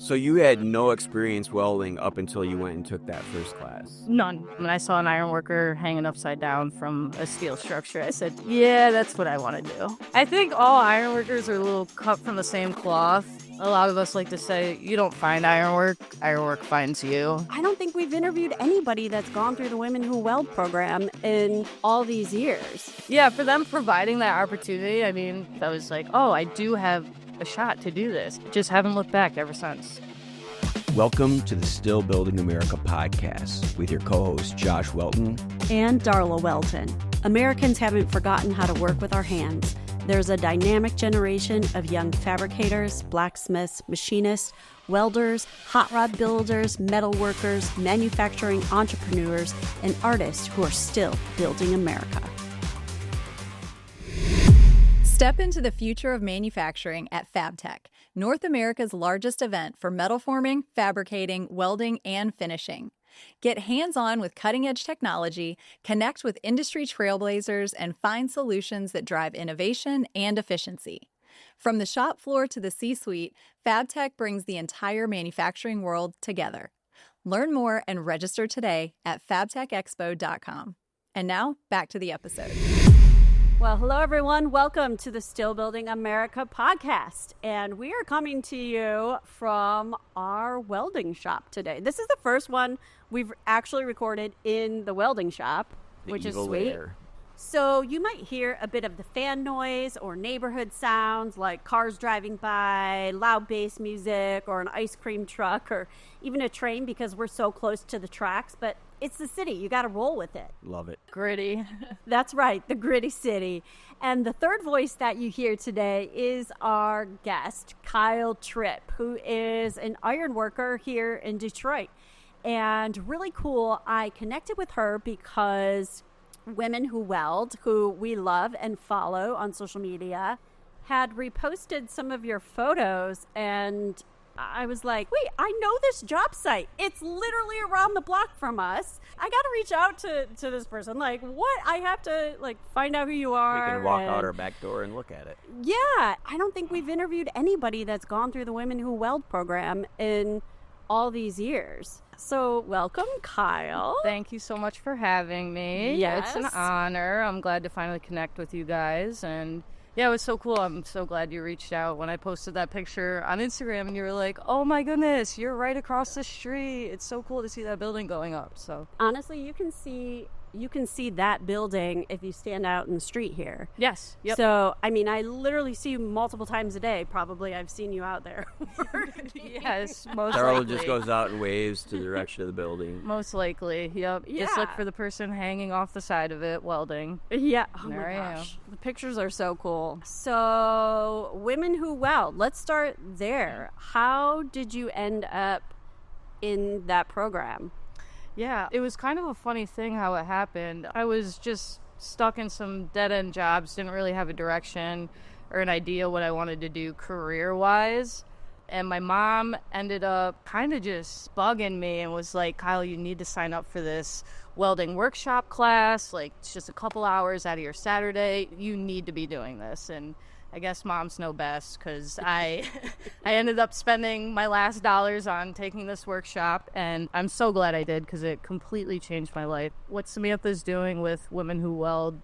So you had no experience welding up until you went and took that first class? None. When I saw an ironworker hanging upside down from a steel structure, I said, yeah, that's what I want to do. I think all ironworkers are a little cut from the same cloth. A lot of us like to say, you don't find ironwork finds you. I don't think we've interviewed anybody that's gone through the Women Who Weld program in all these years. Yeah, for them providing that opportunity, I mean, I was like, oh, I do have a shot to do this. Just haven't looked back ever since. Welcome to the Still Building America podcast with your co-host Josh Welton and Darla Welton. Americans haven't forgotten how to work with our hands. There's a dynamic generation of young fabricators, blacksmiths, machinists, welders, hot rod builders, metal workers, manufacturing entrepreneurs, and artists who are still building America. Step into the future of manufacturing at FabTech, North America's largest event for metal forming, fabricating, welding, and finishing. Get hands-on with cutting-edge technology, connect with industry trailblazers, and find solutions that drive innovation and efficiency. From the shop floor to the C-suite, FabTech brings the entire manufacturing world together. Learn more and register today at fabtechexpo.com. And now, back to the episode. Well, hello, everyone. Welcome to the Still Building America podcast. And we are coming to you from our welding shop today. This is the first one we've actually recorded in the welding shop, which is sweet. Air. So you might hear a bit of the fan noise or neighborhood sounds like cars driving by, loud bass music, or an ice cream truck, or even a train because we're so close to the tracks. But it's the city. You got to roll with it. Love it. Gritty. That's right, the gritty city. And the third voice that you hear today is our guest, Kyle Tripp, who is an iron worker here in Detroit. And really cool, I connected with her because Women Who Weld, who we love and follow on social media, had reposted some of your photos, and I was like, wait, I know this job site. It's literally around the block from us. I got to reach out to this person. Like, what? I have to, find out who you are. We can walk out our back door and look at it. Yeah. I don't think we've interviewed anybody that's gone through the Women Who Weld program in all these years. So welcome, Kyle. Thank you so much for having me. Yes. It's an honor. I'm glad to finally connect with you guys. And yeah, it was so cool. I'm so glad you reached out when I posted that picture on Instagram and you were like, oh my goodness, you're right across the street. It's so cool to see that building going up. So honestly, you can see that building if you stand out in the street here. Yes. Yep. So, I mean, I literally see you multiple times a day. Probably I've seen you out there. Yes, most Darla likely. just goes out and waves to the direction of the building. Most likely, yep. Yeah. Just look for the person hanging off the side of it, welding. Yeah. Oh there my I gosh. The pictures are so cool. So, Women Who Weld, let's start there. How did you end up in that program? Yeah, it was kind of a funny thing how it happened. I was just stuck in some dead-end jobs, didn't really have a direction or an idea what I wanted to do career-wise. And my mom ended up kind of just bugging me and was like, Kyle, you need to sign up for this welding workshop class. Like, it's just a couple hours out of your Saturday. You need to be doing this. And I guess moms know best because I ended up spending my last dollars on taking this workshop, and I'm so glad I did because it completely changed my life. What Samantha's doing with Women Who Weld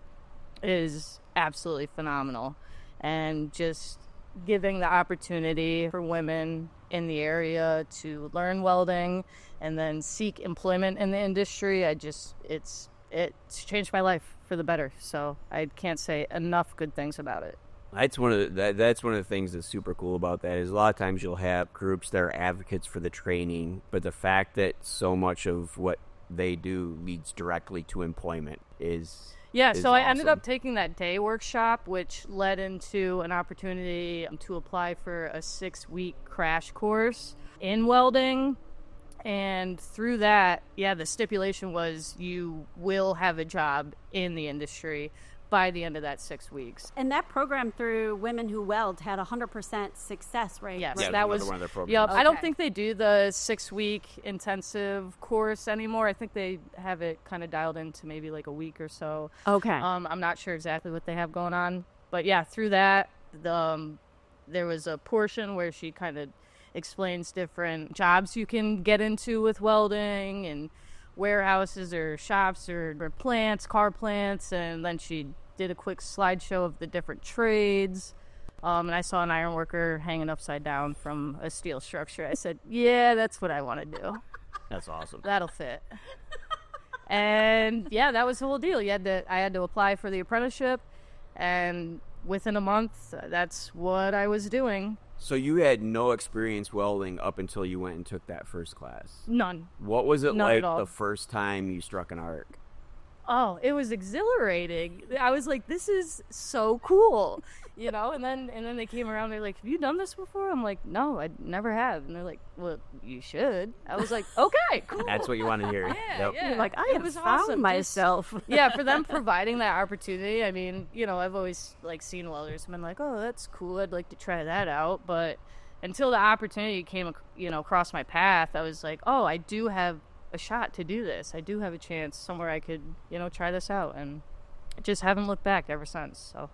is absolutely phenomenal, and just giving the opportunity for women in the area to learn welding and then seek employment in the industry, it's changed my life for the better. So I can't say enough good things about it. That's one of the things that's super cool about that is a lot of times you'll have groups that are advocates for the training, but the fact that so much of what they do leads directly to employment is so I ended awesome. up taking that day workshop, which led into an opportunity to apply for a 6-week crash course in welding. And through that, the stipulation was you will have a job in the industry by the end of that 6 weeks. And that program through Women Who Weld had 100% success rate. Yes, yeah, that was one of their programs. Yep. Okay. I don't think they do the 6-week intensive course anymore. I think they have it kind of dialed into maybe like a week or so. Okay. I'm not sure exactly what they have going on, but yeah, through that, there was a portion where she kind of explains different jobs you can get into with welding and warehouses or shops or plants, car plants, and then she did a quick slideshow of the different trades. And I saw an iron worker hanging upside down from a steel structure. I said, yeah, that's what I want to do. That's awesome. That'll fit. And yeah, that was the whole deal. I had to apply for the apprenticeship, and within a month, that's what I was doing. So you had no experience welding up until you went and took that first class? None. What was it None like at all. the first time you struck an arc? Oh, it was exhilarating. I was like, this is so cool, you know? And then they came around, they're like, have you done this before? I'm like, no, I never have. And they're like, well, you should. I was like, okay, cool. That's what you want to hear. Yeah. You're like, I It have was found awesome. myself. Yeah, for them providing that opportunity. I mean, you know, I've always like seen welders and been like, oh, that's cool. I'd like to try that out. But until the opportunity came, you know, across my path, I was like, oh, I do have a shot to do this. I do have a chance somewhere I could, you know, try this out, and just haven't looked back ever since. So,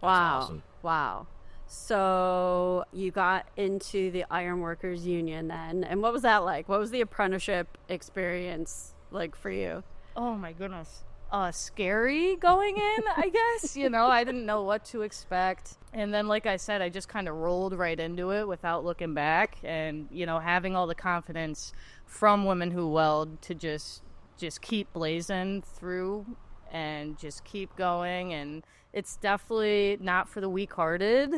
Wow. awesome. Wow. So you got into the Ironworkers Union then, and what was that like? What was the apprenticeship experience like for you? oh my goodness, scary going in, I guess. You know, I didn't know what to expect. And then, like I said, I just kind of rolled right into it without looking back. And, you know, having all the confidence from women who weld to just keep blazing through and just keep going. And it's definitely not for the weak-hearted.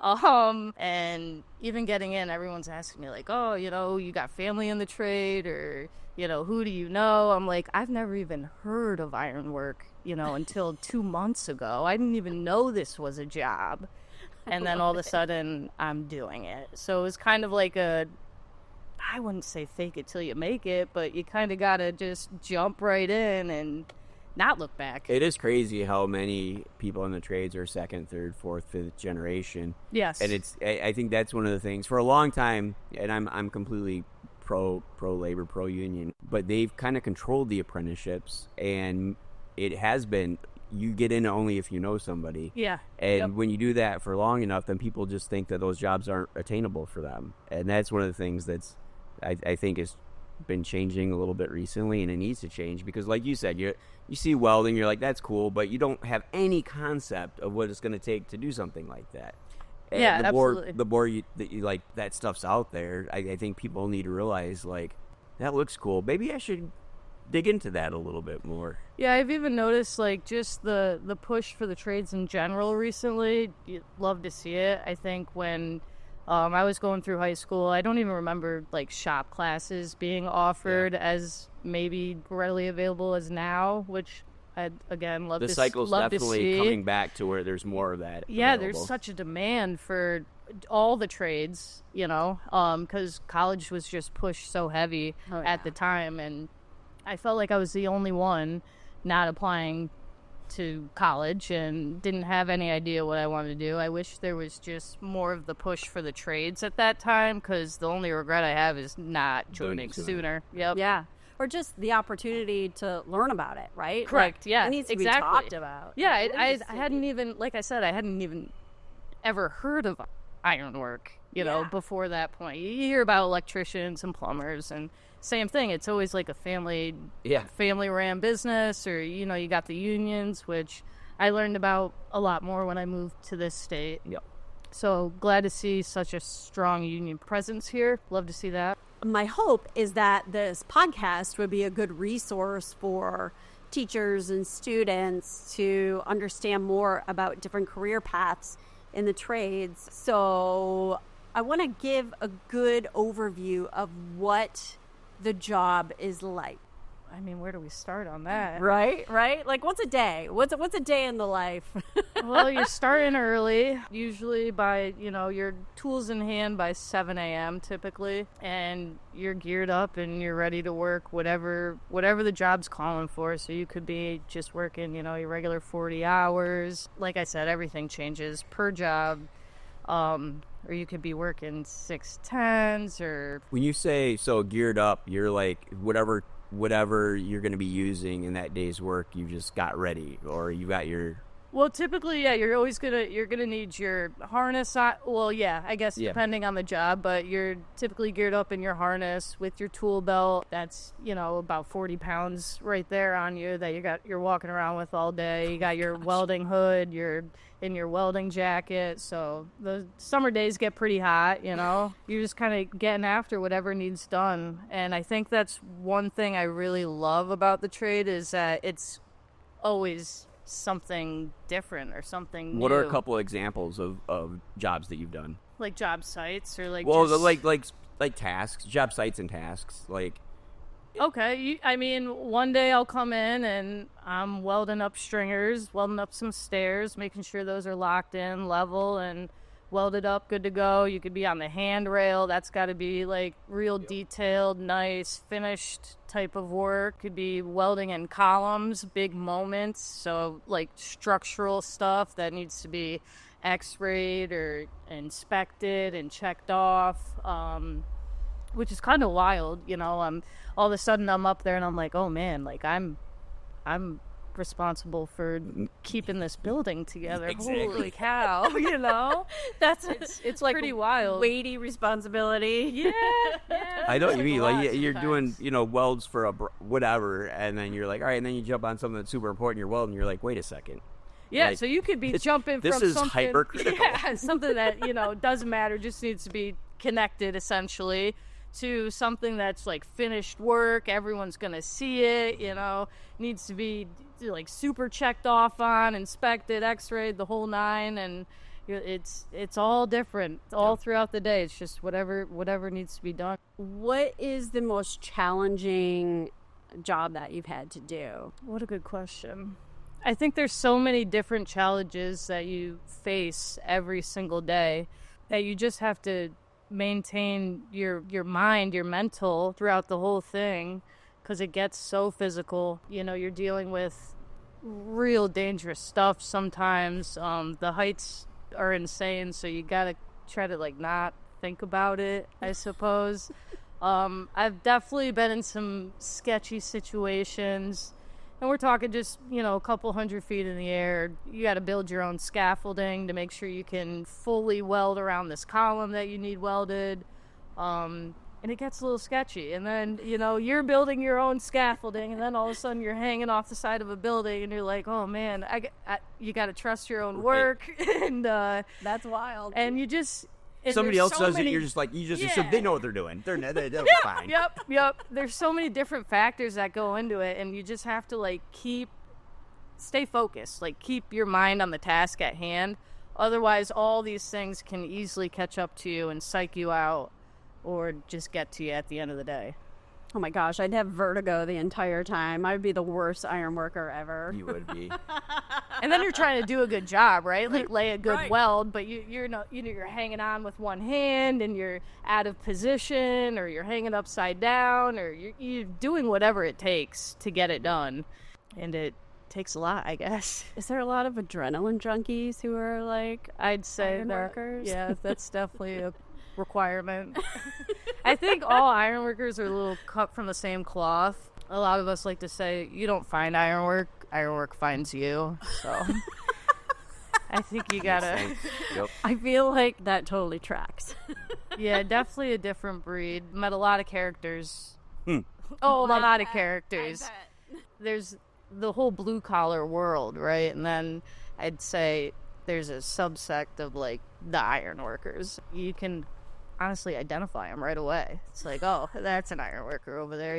And even getting in, everyone's asking me like, oh, you know, you got family in the trade, or, you know, who do you know? I'm like, I've never even heard of ironwork, you know, until 2 months ago. I didn't even know this was a job. And then all of a sudden I'm doing it. So it was kind of like I wouldn't say fake it till you make it, but you kind of got to just jump right in and not look back. It is crazy how many people in the trades are second, third, fourth, fifth generation. Yes. And I think that's one of the things for a long time, and I'm completely pro labor, pro union, but they've kind of controlled the apprenticeships, and it has been, you get in only if you know somebody. Yeah. And when you do that for long enough, then people just think that those jobs aren't attainable for them. And that's one of the things that's, I think is been changing a little bit recently, and it needs to change, because like you said, you see welding, you're like, that's cool, but you don't have any concept of what it's going to take to do something like that. And Yeah, the absolutely. more you like that stuff's out there, I think people need to realize, like, that looks cool, maybe I should dig into that a little bit more. Yeah, I've even noticed like just the push for the trades in general recently. You'd love to see it. I think when I was going through high school, I don't even remember like shop classes being offered as maybe readily available as now, which I'd again love The to cycle's love to definitely see. coming back to where there's more of that. Yeah, available. there's such a demand for all the trades, you know, because college was just pushed so heavy at the time, and I felt like I was the only one not applying to college and didn't have any idea what I wanted to do. I wish there was just more of the push for the trades at that time, because the only regret I have is not joining sooner. Yep. Yeah. Or just the opportunity to learn about it, right? Correct. Like, Yeah. It needs to exactly. be talked about. Yeah. It I is hadn't even, like I said, I hadn't even ever heard of ironwork, you know, before that point. You hear about electricians and plumbers, and same thing. It's always like a family ran business, or, you know, you got the unions, which I learned about a lot more when I moved to this state. Yep. So glad to see such a strong union presence here. Love to see that. My hope is that this podcast would be a good resource for teachers and students to understand more about different career paths in the trades. So I want to give a good overview of what the job is like. I mean, where do we start on that? Right? Like, what's a day? What's a day in the life? Well, you're starting early, usually by, you know, your tools in hand by 7 a.m. typically, and you're geared up and you're ready to work whatever the job's calling for. So you could be just working, you know, your regular 40 hours. Like I said, everything changes per job. Or you could be working 6/10s, or... When you say so geared up, you're like whatever you're going to be using in that day's work, you just got ready, or you got your Well, typically, yeah, you're gonna need your harness on. Well, yeah, I guess depending on the job, but you're typically geared up in your harness with your tool belt. That's about 40 pounds right there on you that you're walking around with all day. You got your welding hood. You're in your welding jacket. So the summer days get pretty hot. You're just kind of getting after whatever needs done. And I think that's one thing I really love about the trade is that it's always something different or something What new. are a couple of examples of jobs that you've done? Like job sites or like like tasks, job sites and tasks. Like, okay, one day I'll come in and I'm welding up stringers, welding up some stairs, making sure those are locked in, level, and welded up, good to go. You could be on the handrail. That's got to be like real detailed, nice, finished type of work. Could be welding in columns, big moments. So like structural stuff that needs to be x-rayed or inspected and checked off, which is kind of wild. All of a sudden I'm up there and I'm like, oh man, like I'm responsible for keeping this building together. Exactly. Holy cow, That's it's like pretty wild. weighty responsibility. Yeah. I know what you mean. Like you're sometimes. doing, welds for whatever, and then you're like, all right, and then you jump on something that's super important. You're welding. You're like, wait a second. Yeah, Like, so you could be jumping this from is something hypercritical. Yeah, something that, doesn't matter, just needs to be connected essentially, to something that's like finished work, everyone's gonna see it, needs to be like super checked off on, inspected, x-rayed, the whole nine, and it's all different all throughout the day. It's just whatever needs to be done. What is the most challenging job that you've had to do? What a good question. I think there's so many different challenges that you face every single day that you just have to maintain your mind, your mental throughout the whole thing, because it gets so physical. You're dealing with real dangerous stuff sometimes. The heights are insane, so you gotta try to like not think about it, I suppose. I've definitely been in some sketchy situations, and we're talking just, a couple 100 feet in the air. You got to build your own scaffolding to make sure you can fully weld around this column that you need welded. And it gets a little sketchy. And then, you're building your own scaffolding, and then all of a sudden you're hanging off the side of a building, and you're like, oh man, you got to trust your own work. And That's wild. and you just... And Somebody there's else so does many- it. You're just like, Yeah. they know what they're doing. They're fine. Yep. There's so many different factors that go into it, and you just have to stay focused, keep your mind on the task at hand. Otherwise, all these things can easily catch up to you and psych you out, or just get to you at the end of the day. Oh my gosh, I'd have vertigo the entire time. I'd be the worst iron worker ever. You would be. And then you're trying to do a good job, right? Like lay a good Right. weld, but you're hanging on with one hand, and you're out of position, or you're hanging upside down, or you're doing whatever it takes to get it done. And it takes a lot, I guess. Is there a lot of adrenaline junkies who are like, I'd say iron workers? Yeah, that's definitely a requirement. I think all ironworkers are a little cut from the same cloth. A lot of us like to say, you don't find ironwork finds you. So I think you gotta... Yep. I feel like that totally tracks. Yeah, definitely a different breed. Met a lot of characters. Hmm. Oh, a I lot of bet. characters. I bet. There's the whole blue collar world, right? And then I'd say there's a subsect of the iron workers. You can honestly identify them right away. It's like, oh, that's an iron worker over there,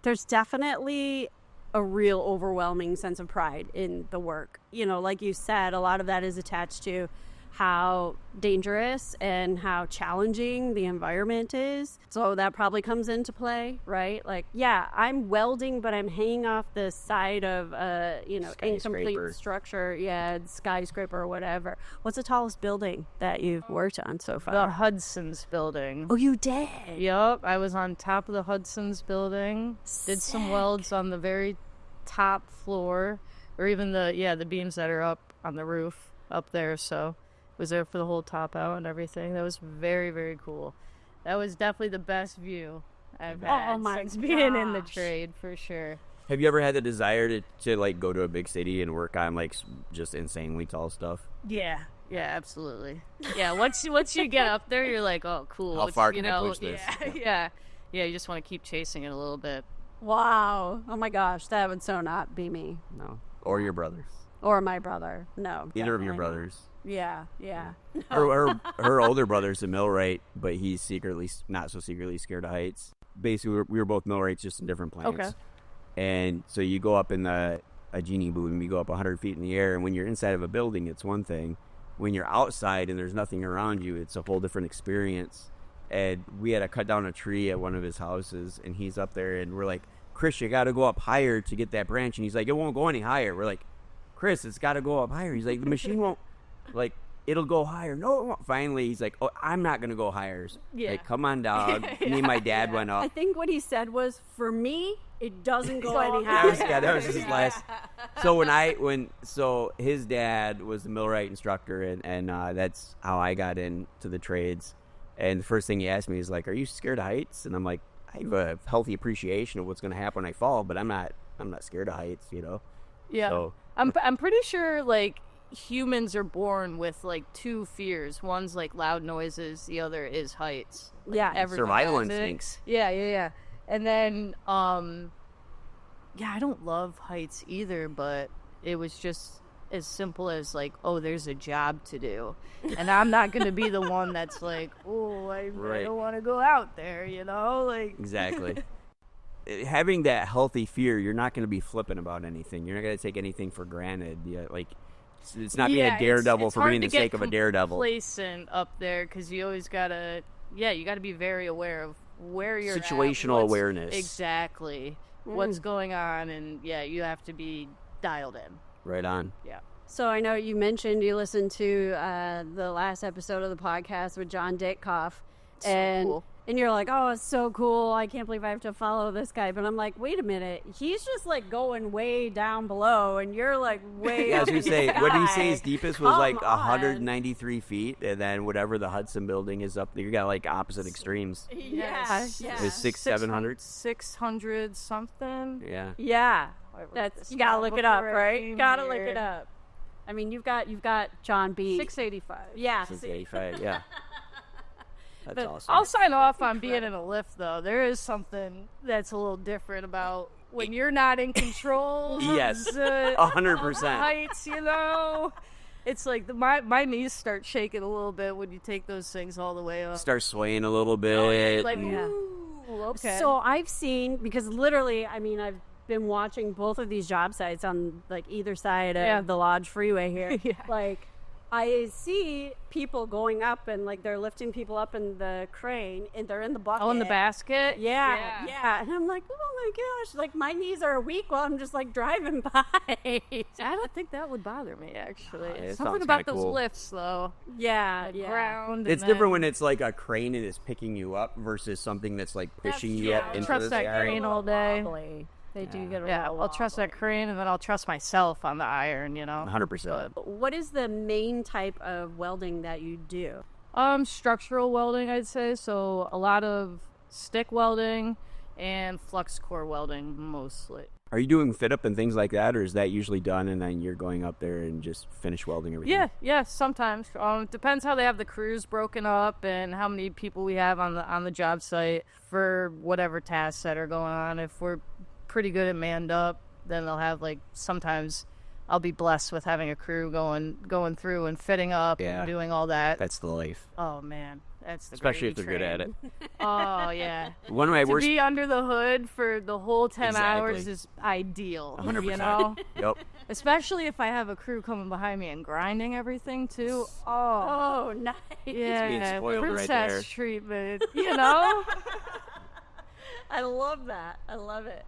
There's definitely a real overwhelming sense of pride in the work. Like you said, a lot of that is attached to how dangerous and how challenging the environment is. So that probably comes into play, right? Like, yeah, I'm welding, but I'm hanging off the side of a, incomplete Skyscraper. structure. Yeah, skyscraper or whatever. What's the tallest building that you've worked on so The far? Hudson's building. Oh, you did? Yep, I was on top of the Hudson's building. Did some welds on the very top floor, or even the beams that are up on the roof up there. So was there for the whole top out and everything. That was very, very cool. That was definitely the best view I've had Oh my since being in the gosh. trade, for sure. Have you ever had the desire to like go to a big city and work on like just insanely tall stuff? Yeah, absolutely. Yeah, once you get up there, you're like, oh, cool. How far can I push this? Yeah. You just want to keep chasing it a little bit. Wow. Oh my gosh, that would so not be me. No, or your brothers. Or my brother. No. Either of your definitely not. brothers. Yeah. Her older brother's a millwright, but he's secretly not so secretly scared of heights. Basically, we were both millwrights, just in different plants. Okay. And so you go up in a genie boom, you go up 100 feet in the air, and when you're inside of a building, it's one thing. When you're outside and there's nothing around you, it's a whole different experience. And we had to cut down a tree at one of his houses, and he's up there, and we're like, Chris, you got to go up higher to get that branch. And he's like, it won't go any higher. We're like, Chris, it's got to go up higher. He's like, the machine won't, like, it'll go higher. No, it won't. Finally, he's like, oh, I'm not going to go higher. Yeah. Like, come on, dog. Me and my dad went I up. think what he said was, for me, it doesn't go any higher. That was his last. So his dad was the millwright instructor, and that's how I got into the trades. And the first thing he asked me is like, "Are you scared of heights?" And I'm like, "I have a healthy appreciation of what's going to happen when I fall, but I'm not scared of heights, you know." Yeah. So, I'm pretty sure like humans are born with like two fears. One's like loud noises, the other is heights. Like, Yeah. everyone survival has it. instincts. Yeah. And then I don't love heights either, but it was just as simple as like, oh, there's a job to do. And I'm not going to be the one that's like, oh, I don't want to go out there, you know? Like Exactly. Having that healthy fear, you're not going to be flippant about anything. You're not going to take anything for granted. Yeah, like it's not being a daredevil it's for hard being to the sake get of a daredevil. complacent up there because you always gotta, you gotta be very aware of where you're at, Situational awareness. exactly what's going on, and you have to be dialed in. Right on. Yeah. So I know you mentioned you listened to the last episode of the podcast with John Ditkoff, and cool. and you're like, oh, it's so cool. I can't believe I have to follow this guy. But I'm like, wait a minute. He's just like going way down below, and you're like way Yeah, I up was in gonna the say, what did he sky. say his deepest was Come like on. 193 feet, and then whatever the Hudson building is up there, you got like opposite extremes. Yeah, Yes. yeah. It was 600-700. 600 something. Yeah. Yeah, I wrote that's this you gotta down look it before up, I right? came Gotta look here. it up. I mean, you've got John B. 685. Yeah, 685. Yeah. That's But awesome. I'll sign off on being in a lift, though. There is something that's a little different about when you're not in control. Yes, of 100%. the heights, you know. It's like my knees start shaking a little bit when you take those things all the way up. Start swaying a little bit. Like, Yeah. ooh, okay. So I've seen, because literally, I mean, I've been watching both of these job sites on like either side of the Lodge Freeway here. Yeah. Like, I see people going up and like they're lifting people up in the crane and they're in the bucket. oh, in the basket? Yeah. And I'm like, oh my gosh, like my knees are weak while I'm just like driving by. I don't think that would bother me, actually. it Something sounds about kinda those cool. lifts, though. Yeah, The yeah. ground. It's and different then- when it's like a crane and it's picking you up versus something that's like pushing you up I'll into trust the that sky. crane all day. Wobbly. They do get a Yeah, little I'll trust that crane, and then I'll trust myself on the iron, you know? 100%. What is the main type of welding that you do? Structural welding, I'd say. So a lot of stick welding and flux core welding, mostly. Are you doing fit up and things like that, or is that usually done and then you're going up there and just finish welding everything? Yeah, sometimes. Depends how they have the crews broken up and how many people we have on the job site for whatever tasks that are going on. If we're pretty good at manned up, then they'll have like sometimes I'll be blessed with having a crew going through and fitting up and doing all that. That's the life. Oh man, that's the Especially if gravy they're good at train. it. Oh yeah. One of my To worst. be under the hood for the whole 10 Exactly. hours is ideal. 100%. You know? Yep. Especially if I have a crew coming behind me and grinding everything too. Oh, Oh, nice. yeah. being spoiled right princess there. treatment, you know? I love that. I love it.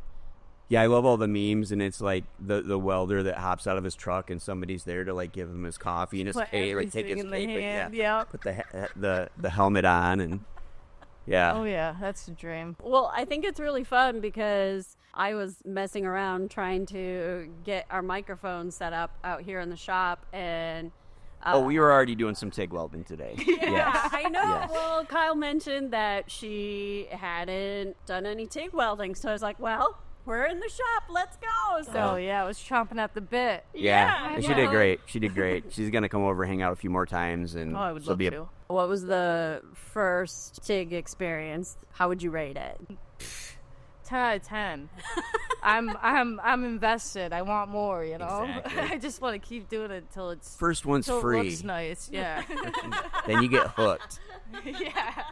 Yeah, I love all the memes, and it's like the welder that hops out of his truck, and somebody's there to like give him his coffee and his Put cape, like take his everything in the cape, hand. yeah, Yep. put the helmet on, and yeah, Oh yeah, that's the dream. Well, I think it's really fun because I was messing around trying to get our microphone set up out here in the shop, and we were already doing some TIG welding today. yeah, I know. Yes. Well, Kyle mentioned that she hadn't done any TIG welding, so I was like, well, we're in the shop. Let's go. So Oh, yeah, I was chomping at the bit. Yeah, she yeah. did great. She did great. She's gonna come over, hang out a few more times, and Oh, I would she'll love be to. what was the first TIG experience? How would you rate it? 10 out of 10. I'm invested. I want more, you know? Exactly. I just want to keep doing it until it's First one's till free. It looks nice. Yeah. Then you get hooked. Yeah.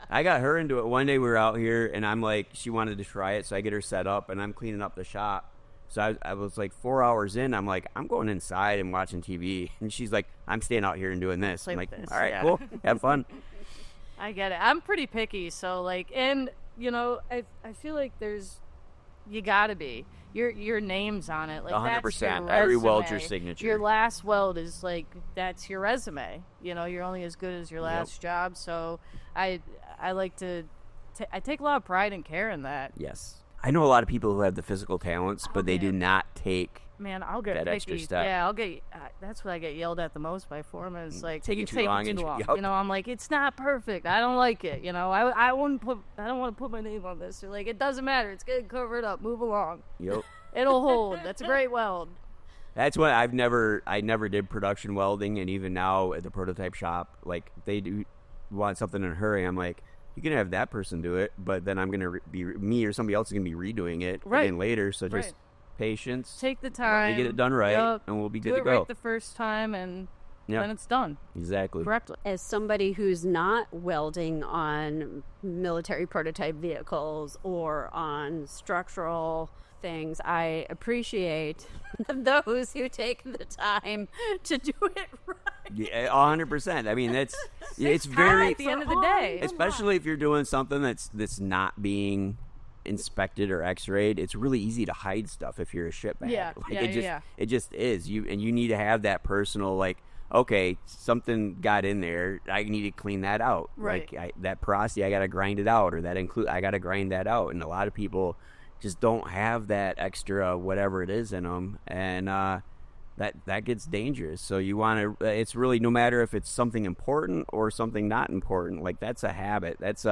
I got her into it. One day we were out here, and I'm like, she wanted to try it, so I get her set up, and I'm cleaning up the shop. So I was like 4 hours in. I'm like, I'm going inside and watching TV. And she's like, I'm staying out here and doing this. Play I'm with like, this, all right, yeah. cool. Have fun. I get it. I'm pretty picky, so like, and you know, I feel like you gotta be. Your name's on it. Like 100%. That's your Every weld's your resume. signature. Your last weld is like that's your resume. You know, you're only as good as your last job. So I like to. I take a lot of pride and care in that. Yes. I know a lot of people who have the physical talents, but they do not take. Man, I'll get that picky. extra step. Yeah, I'll get. That's what I get yelled at the most by foremen. It's like Taking "You're too long and- long. yup. You know, I'm like, it's not perfect. I don't like it. You know, I don't want to put my name on this. They're like, it doesn't matter. It's getting covered up. Move along. Yep. It'll hold. That's a great weld. That's what I never did production welding, and even now at the prototype shop, like they do want something in a hurry. I'm like, you can have that person do it, but then I'm gonna be me or somebody else is gonna be redoing it Right. again later. So just Right. patience. Take the time. to get it done right, Yup. and we'll be Do good to it go. right the first time, and Yep. then it's done Exactly. correctly. As somebody who's not welding on military prototype vehicles or on structural things, I appreciate those who take the time to do it right. Yeah, 100%. I mean, it's Time very, at the end of the day. especially if you're doing something that's not being inspected or x-rayed. It's really easy to hide stuff if you're a shitbag. Yeah, It just is. You need to have that personal, like, okay, something got in there, I need to clean that out. Right. Like that porosity, I got to grind it out, or I got to grind that out. And a lot of people just don't have that extra whatever it is in them, and that gets dangerous. So you want to. It's really no matter if it's something important or something not important. Like that's a habit. That's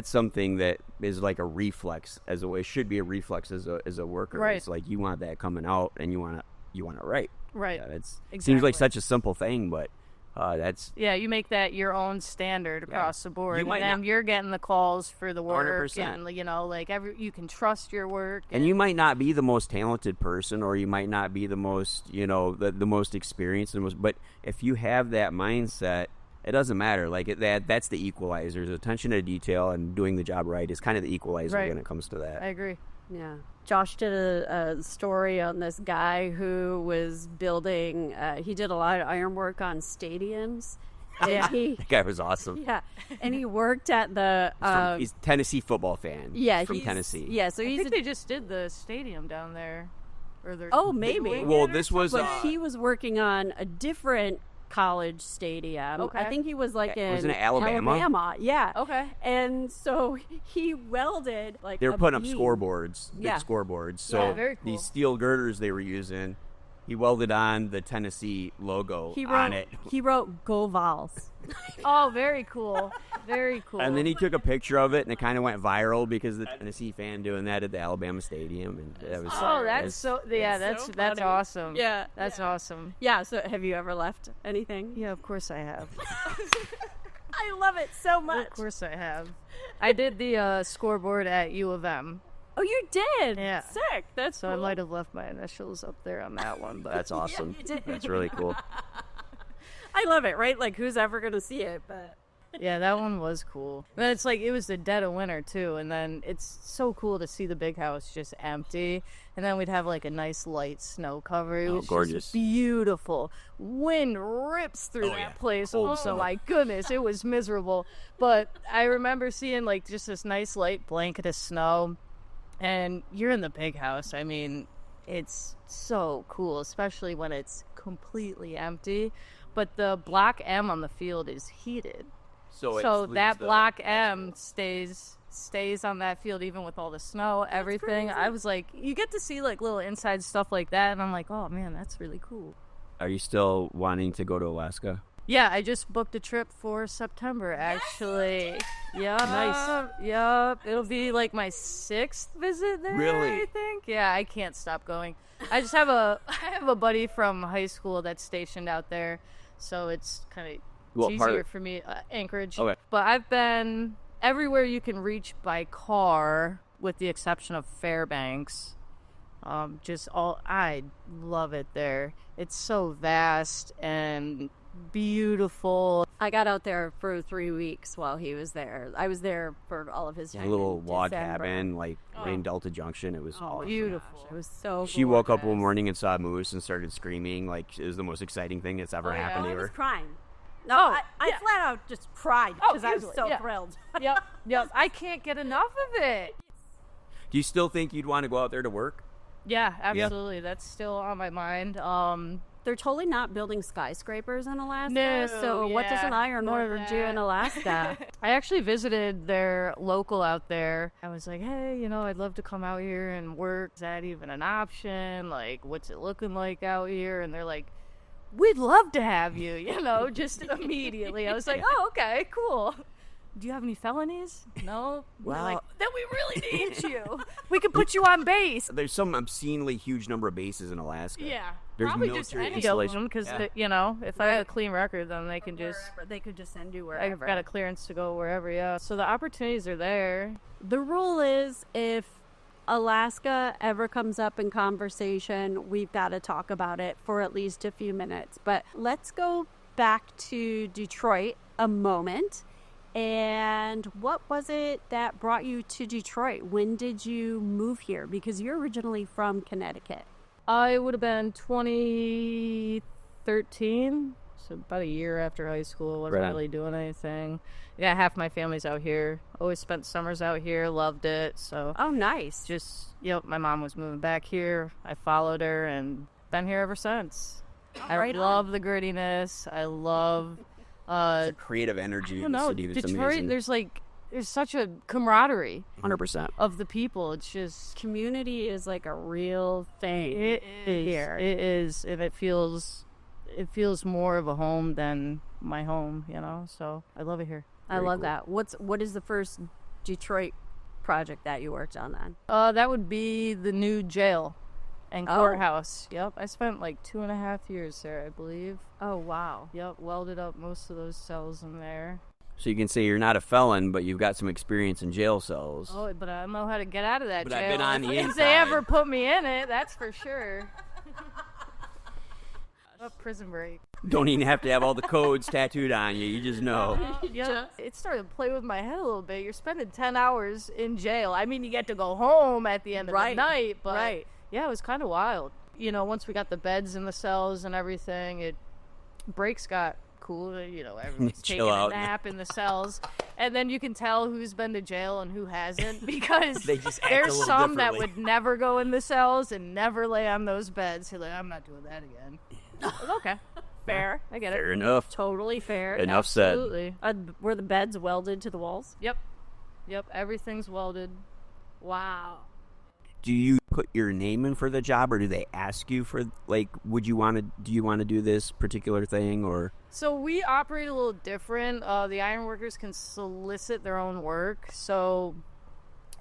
something that is like a reflex. It should be a reflex as a worker. Right. It's like you want that coming out, and you want it right. Right. Yeah, seems Exactly. like such a simple thing, but that's Yeah, you make that your own standard across the board, You might and then not- you're getting the calls for the work, 100%. and you know, like you can trust your work. And you might not be the most talented person, or you might not be the most, the most experienced, but if you have that mindset, it doesn't matter. Like that's the equalizer. Attention to detail and doing the job right is kind of the equalizer Right. when it comes to that. I agree. Yeah. Josh did a story on this guy who was building, he did a lot of ironwork on stadiums. And Yeah. That guy was awesome. Yeah. And he worked at the, He's a Tennessee football fan. yeah, from he's- Tennessee. Yeah, so I he's think they just did the stadium down there, or they're oh, maybe. Well, this was But he was working on a different college stadium. Okay. I think he was like in Wasn't it Alabama? Yeah. Okay. And so he welded like They were a putting up beam. scoreboards, big Yeah. scoreboards. So Yeah, very cool. these steel girders they were using, he welded on the Tennessee logo He on wrote, it. he wrote "Go Vols." Oh, very cool. Very cool. And then he took a picture of it, and it kind of went viral because the Tennessee fan doing that at the Alabama Stadium, and that was Oh, that's so. Yeah, It's so that's funny. awesome. Yeah, That's awesome. Yeah. So have you ever left anything? Yeah, of course I have. I love it so much. Of course I have. I did the scoreboard at U of M, Oh, you did. Yeah. Sick. That's so cool. I might have left my initials up there on that one. But that's awesome. you did. That's really cool. I love it. Right? Like who's ever gonna see it? But yeah, that one was cool. Then it's like it was the dead of winter too, and then it's so cool to see the big house just empty, and then we'd have like a nice light snow cover. It was gorgeous. just beautiful. Wind rips through that place. Cold Oh snow. my goodness, it was miserable. But I remember seeing like just this nice light blanket of snow, and you're in the big house. I mean, it's so cool, especially when it's completely empty. But the block M on the field is heated. So that block M stays on that field even with all the snow, everything. I was like, you get to see like little inside stuff like that, and I'm like, oh man, that's really cool. Are you still wanting to go to Alaska? Yeah, I just booked a trip for September, actually. Yeah, nice. Yep, it'll be like my 6th visit there. Really? I think. Yeah, I can't stop going. I just have I have a buddy from high school that's stationed out there, so it's kind of easier for me. Anchorage. Okay. But I've been everywhere you can reach by car, with the exception of Fairbanks. I love it there. It's so vast and beautiful. I got out there for 3 weeks while he was there. I was there for all of his time. A little in log December. cabin, like right in Delta Junction. It was awesome. Beautiful. It was so She woke up one gorgeous. morning and saw a moose and started screaming like it was the most exciting thing that's ever happened to I was her. crying. No, I flat out just cried because I was easily, so yeah. thrilled. Yep. I can't get enough of it. Do you still think you'd want to go out there to work? Yeah, absolutely. That's still on my mind. They're totally not building skyscrapers in Alaska. No, so what does an ironworker do in Alaska? I actually visited their local out there. I was like, hey, I'd love to come out here and work. Is that even an option? Like, what's it looking like out here? And they're like, we'd love to have you, just immediately. I was like, oh, okay, cool. Do you have any felonies? No? Well, Like, then we really need you. We can put you on base. There's some obscenely huge number of bases in Alaska. Yeah. There's Probably just military any installation. because, Yeah. if I had a clean record, then they can just... They could just send you I've wherever. got a clearance to go wherever, yeah. So the opportunities are there. The rule is if Alaska ever comes up in conversation, we've got to talk about it for at least a few minutes. But let's go back to Detroit a moment. And what was it that brought you to Detroit? When did you move here? Because you're originally from Connecticut. I would have been 2013, so about a year after high school. Wasn't really doing anything. Yeah, half my family's out here. Always spent summers out here. Loved it. So Oh, nice. my mom was moving back here. I followed her and been here ever since. I love the grittiness. I love The creative energy I of don't the know, city was Detroit. amazing. There's such a camaraderie 100%. of the people. It's just Community is like a real thing. it is here. It is, and it feels more of a home than my home. So I love it here. I love that. What is the first Detroit project that you worked on then? That would be the new jail and courthouse. Yep, I spent like 2.5 years there, I believe. Oh, wow. Yep, welded up most of those cells in there. So you can say you're not a felon, but you've got some experience in jail cells. Oh, but I don't know how to get out of that But jail. I've been on the If inside. they ever put me in it, that's for sure. A prison break. Don't even have to have all the codes tattooed on you. You just know. Yeah, it started to play with my head a little bit. You're spending 10 hours in jail. I mean, you get to go home at the end of the night, but yeah, it was kind of wild. Once we got the beds in the cells and everything, breaks got cool. Everyone's taking Chill a out. nap in the cells, and then you can tell who's been to jail and who hasn't because They just act a there's little some that differently. would never go in the cells and never lay on those beds. You're like, I'm not doing that again. Like, okay, fair. I get it. Fair enough. Totally fair. Enough said. Absolutely. Were the beds welded to the walls? Yep. Everything's welded. Wow. Do you put your name in for the job, or do they ask you for, like, do you want to do this particular thing, or? So we operate a little different. The ironworkers can solicit their own work, so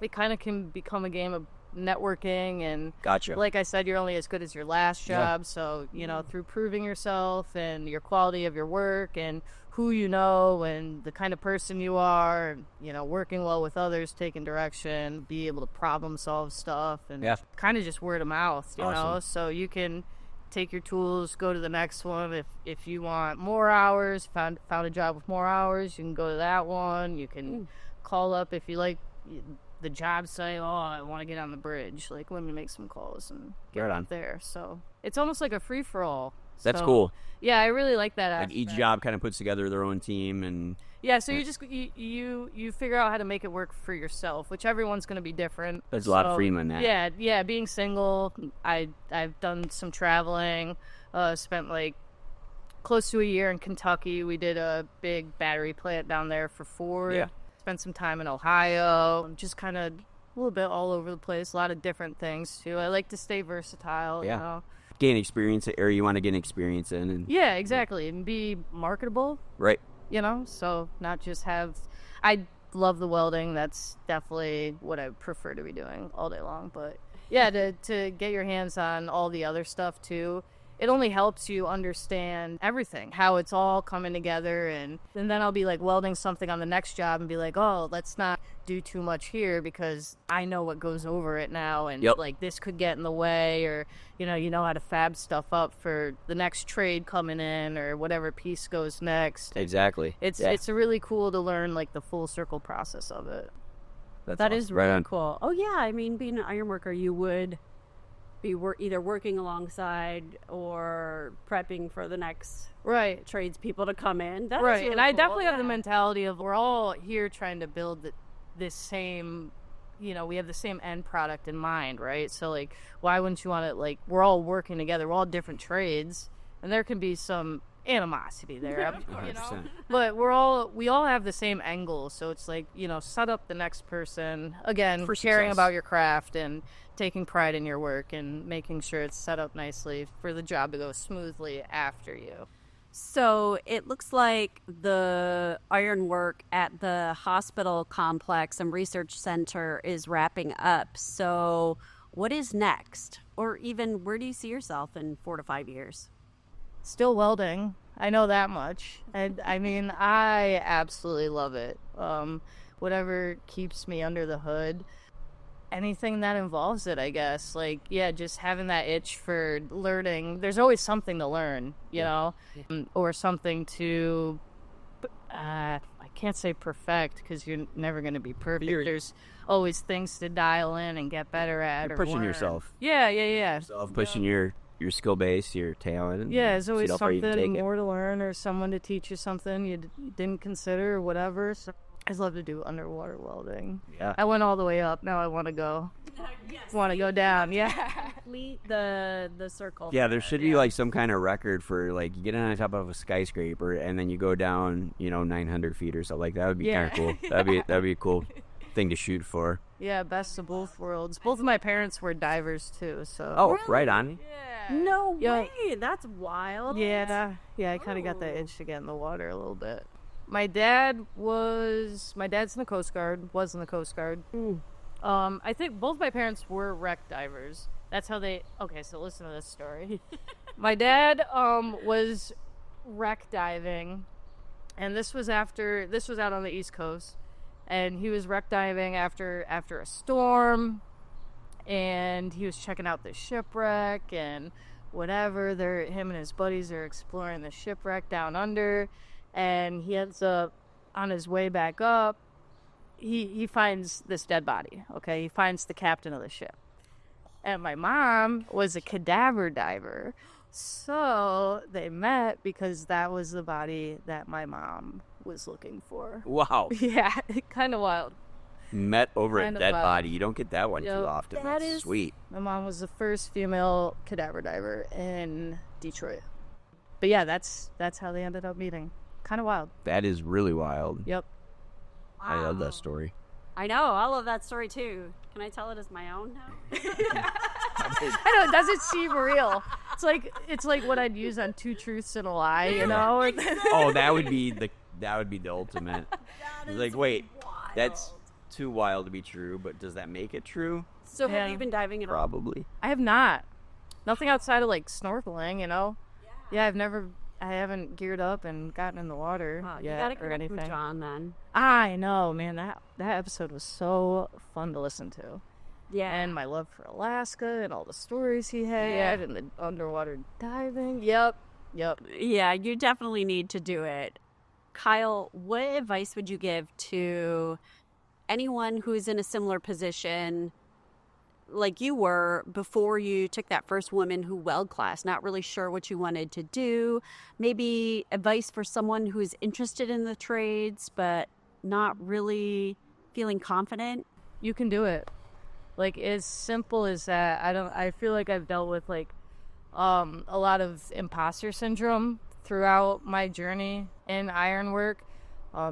it kind of can become a game of networking. And Gotcha. like I said, you're only as good as your last job. So through proving yourself and your quality of your work and who you know and the kind of person you are, working well with others, taking direction, be able to problem solve stuff, and kind of just word of mouth, you know. So you can take your tools, go to the next one. If you want more hours, found a job with more hours, you can go to that one. You can call up if you like the job site. Oh, I want to get on the bridge. Like, let me make some calls and get Right on. up there. So it's almost like a free for all. That's cool. Yeah, I really like that Like aspect. each job kind of puts together their own team, and Yeah, so you just you figure out how to make it work for yourself, which everyone's going to be different. there's a lot of freedom in that. Yeah. Being single, I've done some traveling. Spent like close to a year in Kentucky. We did a big battery plant down there for Ford. Yeah. Spent some time in Ohio. Just kind of a little bit all over the place. A lot of different things too. I like to stay versatile. Yeah. You know. gain experience, or you want to gain experience in. And, Yeah, exactly. And be marketable, right. so not just have. I love the welding. That's definitely what I prefer to be doing all day long. But yeah, to get your hands on all the other stuff too, it only helps you understand everything, how it's all coming together. And then I'll be like welding something on the next job and be like, oh, let's not do too much here because I know what goes over it now. And like this could get in the way, or, you know how to fab stuff up for the next trade coming in or whatever piece goes next. Exactly. It's really cool to learn like the full circle process of it. That awesome. is really cool. Oh, yeah. I mean, being an ironworker, you would be either working alongside or prepping for the next tradespeople to come in. That's right. really And I cool. definitely have the mentality of we're all here trying to build this same, we have the same end product in mind, right? So, like, why wouldn't you want to, like, we're all working together. We're all different trades, and there can be some animosity there, but we all have the same angle. So it's like, set up the next person, again, for caring about your craft and taking pride in your work and making sure it's set up nicely for the job to go smoothly after you. So it looks like the ironwork at the hospital complex and research center is wrapping up. So what is next? Or even where do you see yourself in 4 to 5 years? Still welding. I know that much. And I mean, I absolutely love it. Whatever keeps me under the hood, anything that involves it, I guess. Like, yeah, just having that itch for learning. There's always something to learn, you know, or something to, I can't say perfect because you're never going to be perfect. There's always things to dial in and get better at. You're pushing yourself. Yeah. Pushing your skill base, your talent. Yeah, there's always something more to learn or someone to teach you something you didn't consider or whatever. So I just love to do underwater welding. Yeah. I went all the way up. Now I want to go. Want to go down. Yeah. Complete the circle. Yeah, there should be like some kind of record for like you get on top of a skyscraper and then you go down, 900 feet or something like that. Would be kind of cool. That'd be a cool thing to shoot for. Yeah, best of both worlds. Both of my parents were divers too, so. Oh, really? Right on. Yeah. No way. That's wild. Yeah. I kind of got that itch to get in the water a little bit. My dad's in the Coast Guard. Was in the Coast Guard. I think both my parents were wreck divers. That's how they. Okay, so listen to this story. My dad was wreck diving, and this was out on the East Coast. And he was wreck diving after a storm, and he was checking out the shipwreck and whatever. Him and his buddies are exploring the shipwreck down under, and he ends up on his way back up. He finds this dead body. Okay, he finds the captain of the ship, and my mom was a cadaver diver, so they met because that was the body that my mom was looking for. Wow. Yeah, kind of wild. Met over a dead body. You don't get that one too often. That's sweet. My mom was the first female cadaver diver in Detroit. But yeah, that's how they ended up meeting. Kind of wild. That is really wild. Yep. Wow. I love that story. I know. I love that story too. Can I tell it as my own now? I know. It doesn't seem real. It's like what I'd use on Two Truths and a Lie, you know? Oh, that would be the ultimate. It's like, wait, wild. That's too wild to be true, but does that make it true? So have you been diving at all? Probably. I have not. Nothing outside of like snorkeling, you know? Yeah, I haven't geared up and gotten in the water yet or anything. With John then. I know, man. That episode was so fun to listen to. Yeah. And my love for Alaska and all the stories he had and the underwater diving. Yep. Yeah, you definitely need to do it. Kyle, what advice would you give to anyone who's in a similar position like you were before you took that first woman who weld class, not really sure what you wanted to do? Maybe advice for someone who's interested in the trades but not really feeling confident? You can do it. Like, as simple as that. I feel like I've dealt with like a lot of imposter syndrome throughout my journey in ironwork,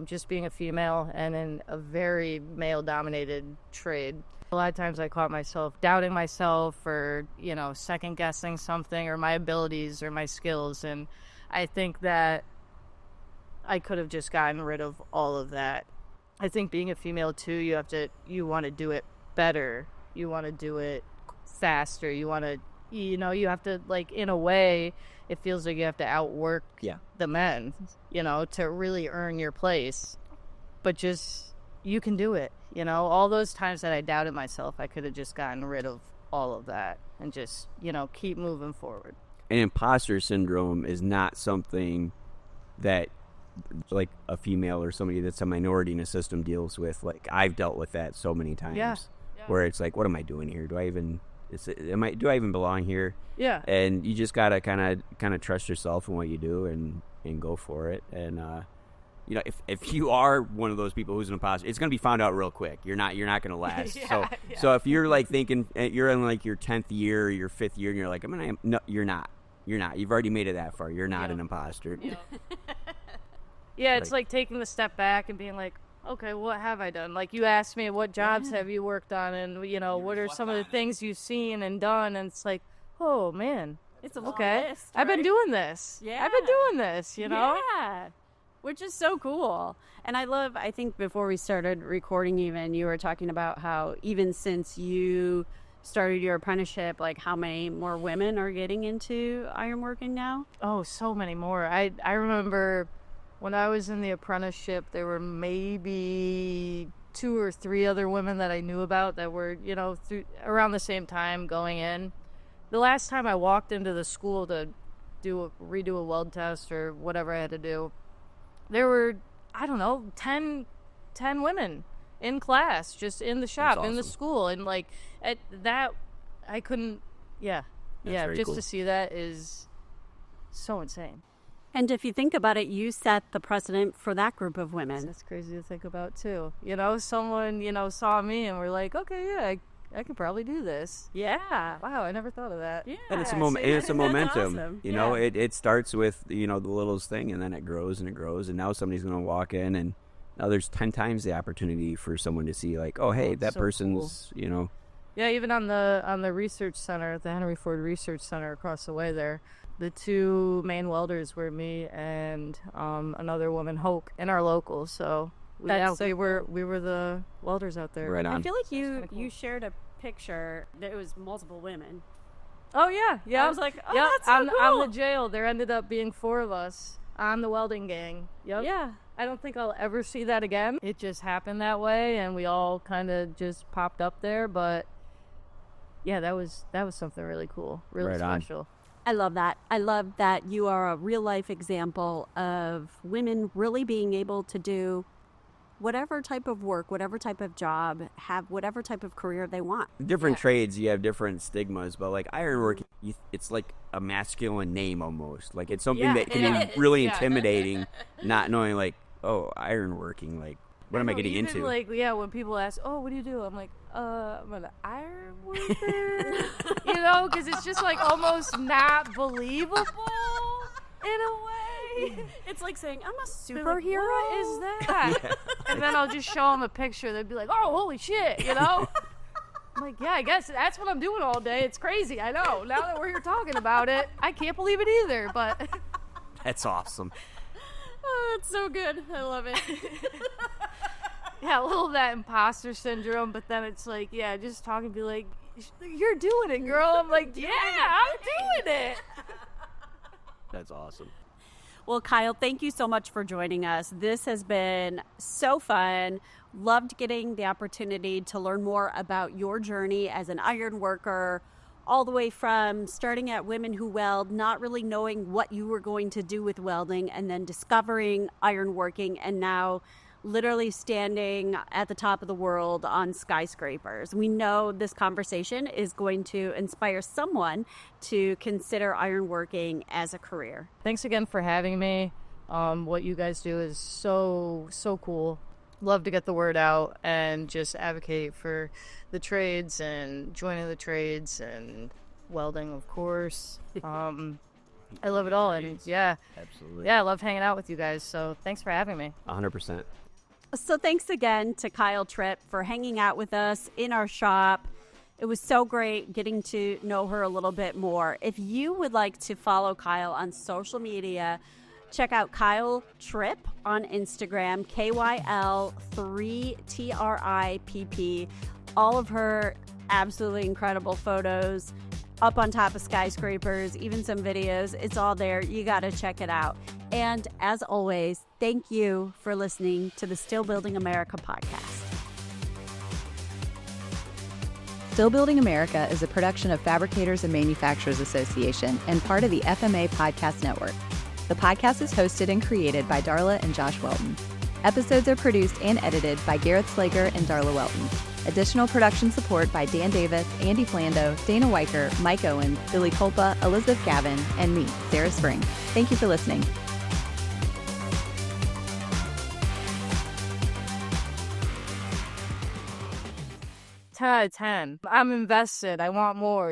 just being a female and in a very male-dominated trade. A lot of times I caught myself doubting myself or, second-guessing something or my abilities or my skills. And I think that I could have just gotten rid of all of that. I think being a female, too, you want to do it better. You want to do it faster. You want to, you have to, like, in a way, it feels like you have to outwork the men, to really earn your place. But just, you can do it. All those times that I doubted myself, I could have just gotten rid of all of that and just, keep moving forward. And imposter syndrome is not something that, like, a female or somebody that's a minority in a system deals with. Like, I've dealt with that so many times where it's like, what am I doing here? Do I even belong here? Yeah. And you just gotta kind of trust yourself in what you do and go for it. And if you are one of those people who's an imposter, it's gonna be found out real quick. You're not gonna last. So if you're like thinking you're in like your 10th year or your 5th year and you're like, no, you're not. You've already made it that far. You're not an imposter. Yeah, it's like taking the step back and being like, okay, what have I done? Like, you asked me, what jobs have you worked on? And, what are some of the things you've seen and done? And it's like, oh, man. It's a long list, right? I've been doing this. Yeah. I've been doing this, Yeah. Which is so cool. And I think before we started recording even, you were talking about how even since you started your apprenticeship, like how many more women are getting into ironworking now? Oh, so many more. I remember when I was in the apprenticeship, there were maybe 2 or 3 other women that I knew about that were, around the same time going in. The last time I walked into the school to redo a weld test or whatever I had to do, there were, 10 women in class, just in the shop, in the school. And like at that, I couldn't, just cool. To see that is so insane. And if you think about it, you set the precedent for that group of women. That's crazy to think about, too. Someone, saw me and were like, okay, yeah, I could probably do this. Yeah. Wow, I never thought of that. Yeah. And it's a momentum. Awesome. It starts with, the littlest thing, and then it grows and it grows. And now somebody's going to walk in, and now there's 10 times the opportunity for someone to see, like, oh, hey, that so person's, cool. Yeah, even on the research center, the Henry Ford Research Center across the way there, the 2 main welders were me and another woman, Hoke, in our local. So we were the welders out there. Right on. I feel like you shared a picture that it was multiple women. Oh yeah. I was like, oh, that's so cool. On the jail, there ended up being 4 of us on the welding gang. Yep. Yeah. I don't think I'll ever see that again. It just happened that way, and we all kind of just popped up there. But yeah, that was something really cool, really right special. On. I love that. I love that you are a real life example of women really being able to do whatever type of work, whatever type of job, have whatever type of career they want. Different trades, you have different stigmas, but like ironworking, it's like a masculine name almost. Like it's something that can be really intimidating, not knowing like, oh, ironworking, like what am I getting into? Like, when people ask, oh, what do you do? I'm like, I'm an iron worker, because it's just like almost not believable in a way. It's like saying, I'm a superhero. Like, what is that? Yeah. And then I'll just show them a picture. They'd be like, oh, holy shit, I'm like, yeah, I guess that's what I'm doing all day. It's crazy, I know. Now that we're here talking about it, I can't believe it either, but... That's awesome. Oh, that's so good. I love it. Yeah, a little of that imposter syndrome, but then it's like, just talking, be like, you're doing it, girl. I'm like, yeah, I'm doing it. That's awesome. Well, Kyle, thank you so much for joining us. This has been so fun. Loved getting the opportunity to learn more about your journey as an iron worker, all the way from starting at Women Who Weld, not really knowing what you were going to do with welding, and then discovering ironworking, and now literally standing at the top of the world on skyscrapers. We know this conversation is going to inspire someone to consider ironworking as a career. Thanks again for having me. What you guys do is so cool. Love to get the word out and just advocate for the trades and joining the trades and welding, of course. I love it all. And yeah, Absolutely. I love hanging out with you guys. So thanks for having me. 100%. So thanks again to Kyle Tripp for hanging out with us in our shop. It was so great getting to know her a little bit more. If you would like to follow Kyle on social media, check out Kyle Tripp on Instagram, KYL3TRIPP. All of her absolutely incredible photos up on top of skyscrapers, even some videos. It's all there. You got to check it out. And as always, thank you for listening to the Still Building America podcast. Still Building America is a production of Fabricators and Manufacturers Association and part of the FMA Podcast Network. The podcast is hosted and created by Darla and Josh Welton. Episodes are produced and edited by Garrett Slager and Darla Welton. Additional production support by Dan Davis, Andy Flando, Dana Weicker, Mike Owens, Billy Culpa, Elizabeth Gavin, and me, Sarah Spring. Thank you for listening. 10 out of 10. I'm invested. I want more,